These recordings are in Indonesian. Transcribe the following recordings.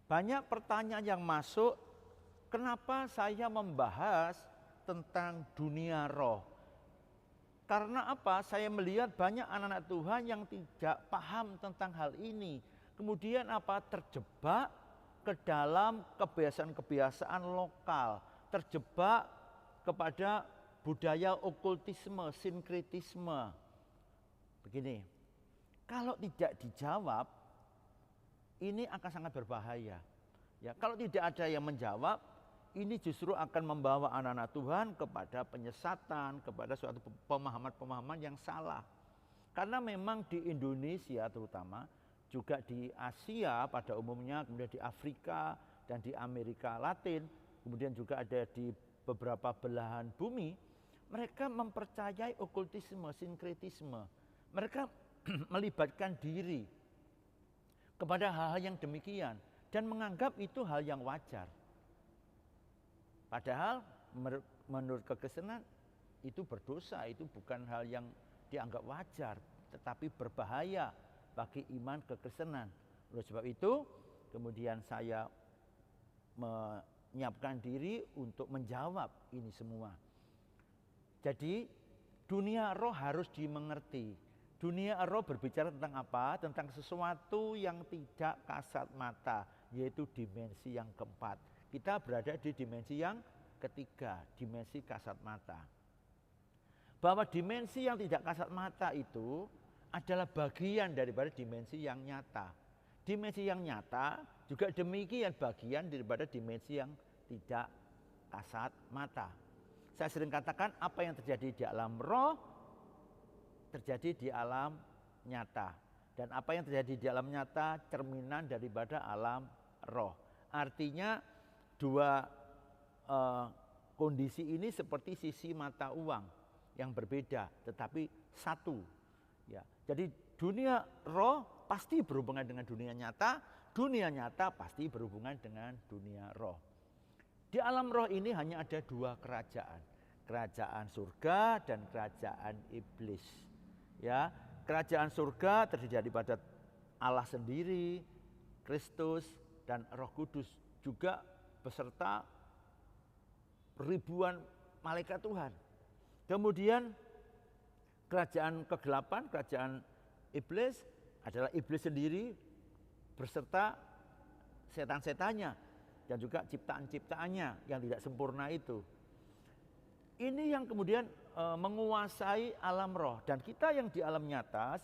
Banyak pertanyaan yang masuk, kenapa saya membahas tentang dunia roh? Karena apa? Saya melihat banyak anak-anak Tuhan yang tidak paham tentang hal ini. Kemudian apa? Terjebak ke dalam kebiasaan-kebiasaan lokal. Terjebak kepada budaya okultisme, sinkretisme. Begini, kalau tidak dijawab, ini akan sangat berbahaya. Ya, kalau tidak ada yang menjawab, ini justru akan membawa anak-anak Tuhan kepada penyesatan, kepada suatu pemahaman-pemahaman yang salah. Karena memang di Indonesia terutama, juga di Asia pada umumnya, kemudian di Afrika dan di Amerika Latin, kemudian juga ada di beberapa belahan bumi, mereka mempercayai okultisme, sinkretisme. Mereka melibatkan diri kepada hal-hal yang demikian dan menganggap itu hal yang wajar. Padahal menurut kekristenan itu berdosa, itu bukan hal yang dianggap wajar, tetapi berbahaya bagi iman kekristenan. Oleh sebab itu, kemudian saya menyiapkan diri untuk menjawab ini semua. Jadi, dunia roh harus dimengerti. Dunia roh berbicara tentang apa? Tentang sesuatu yang tidak kasat mata, yaitu dimensi yang keempat. Kita berada di dimensi yang ketiga, dimensi kasat mata. Bahwa dimensi yang tidak kasat mata itu adalah bagian daripada dimensi yang nyata. Dimensi yang nyata juga demikian bagian daripada dimensi yang tidak kasat mata. Saya sering katakan apa yang terjadi di alam roh terjadi di alam nyata, dan apa yang terjadi di alam nyata cerminan daripada alam roh. Artinya dua kondisi ini seperti sisi mata uang yang berbeda tetapi satu. Ya, jadi dunia roh pasti berhubungan dengan dunia nyata pasti berhubungan dengan dunia roh. Di alam roh ini hanya ada dua kerajaan, kerajaan surga dan kerajaan iblis. Ya, kerajaan surga terdiri daripada Allah sendiri, Kristus dan Roh Kudus, juga beserta ribuan malaikat Tuhan. Kemudian kerajaan kegelapan, kerajaan iblis adalah iblis sendiri beserta setan-setannya dan juga ciptaan-ciptaannya yang tidak sempurna itu. Ini yang kemudian menguasai alam roh, dan kita yang di alam nyata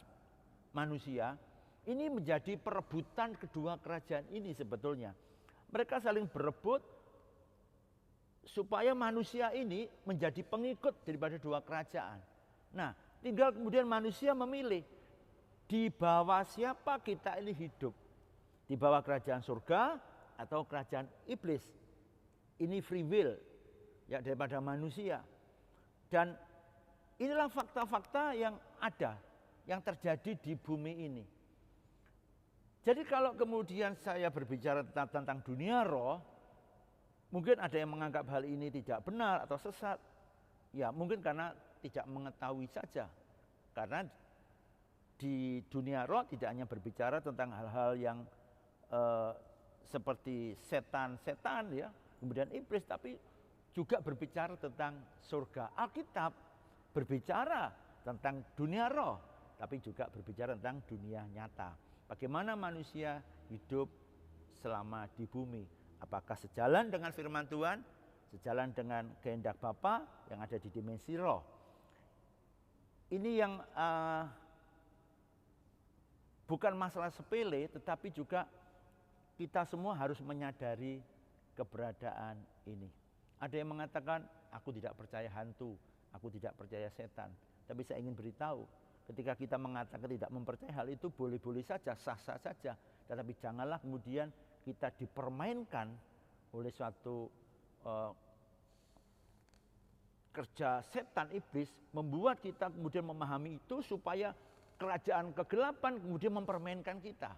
manusia ini menjadi perebutan kedua kerajaan ini sebetulnya. Mereka saling berebut supaya manusia ini menjadi pengikut daripada dua kerajaan. Nah, tinggal kemudian manusia memilih di bawah siapa kita ini hidup. Di bawah kerajaan surga atau kerajaan iblis. Ini free will ya daripada manusia. Dan inilah fakta-fakta yang ada, yang terjadi di bumi ini. Jadi kalau kemudian saya berbicara tentang dunia roh, mungkin ada yang menganggap hal ini tidak benar atau sesat. Ya mungkin karena tidak mengetahui saja. Karena di dunia roh tidak hanya berbicara tentang hal-hal yang seperti setan-setan ya, kemudian iblis, tapi juga berbicara tentang surga. Alkitab berbicara tentang dunia roh, tapi juga berbicara tentang dunia nyata. Bagaimana manusia hidup selama di bumi? Apakah sejalan dengan firman Tuhan, sejalan dengan kehendak Bapa yang ada di dimensi roh? Ini yang bukan masalah sepele, tetapi juga kita semua harus menyadari keberadaan ini. Ada yang mengatakan, aku tidak percaya hantu, aku tidak percaya setan. Tapi saya ingin beritahu, ketika kita mengatakan tidak mempercayai hal itu boleh-boleh saja, sah-sah saja. Tetapi janganlah kemudian kita dipermainkan oleh suatu kerja setan iblis, membuat kita kemudian memahami itu supaya kerajaan kegelapan kemudian mempermainkan kita.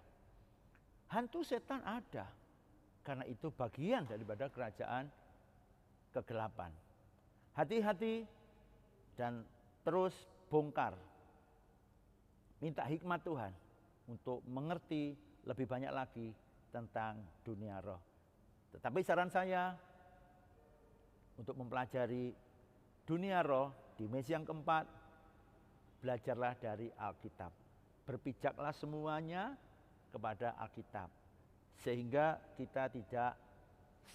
Hantu setan ada, karena itu bagian daripada kerajaan kegelapan. Hati-hati dan terus bongkar. Minta hikmat Tuhan untuk mengerti lebih banyak lagi tentang dunia roh. Tetapi saran saya untuk mempelajari dunia roh, dimensi yang keempat, belajarlah dari Alkitab. Berpijaklah semuanya kepada Alkitab. Sehingga kita tidak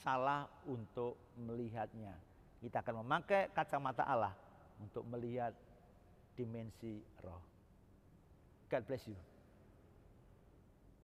salah untuk melihatnya. Kita akan memakai kacamata Allah untuk melihat dimensi roh. God bless you.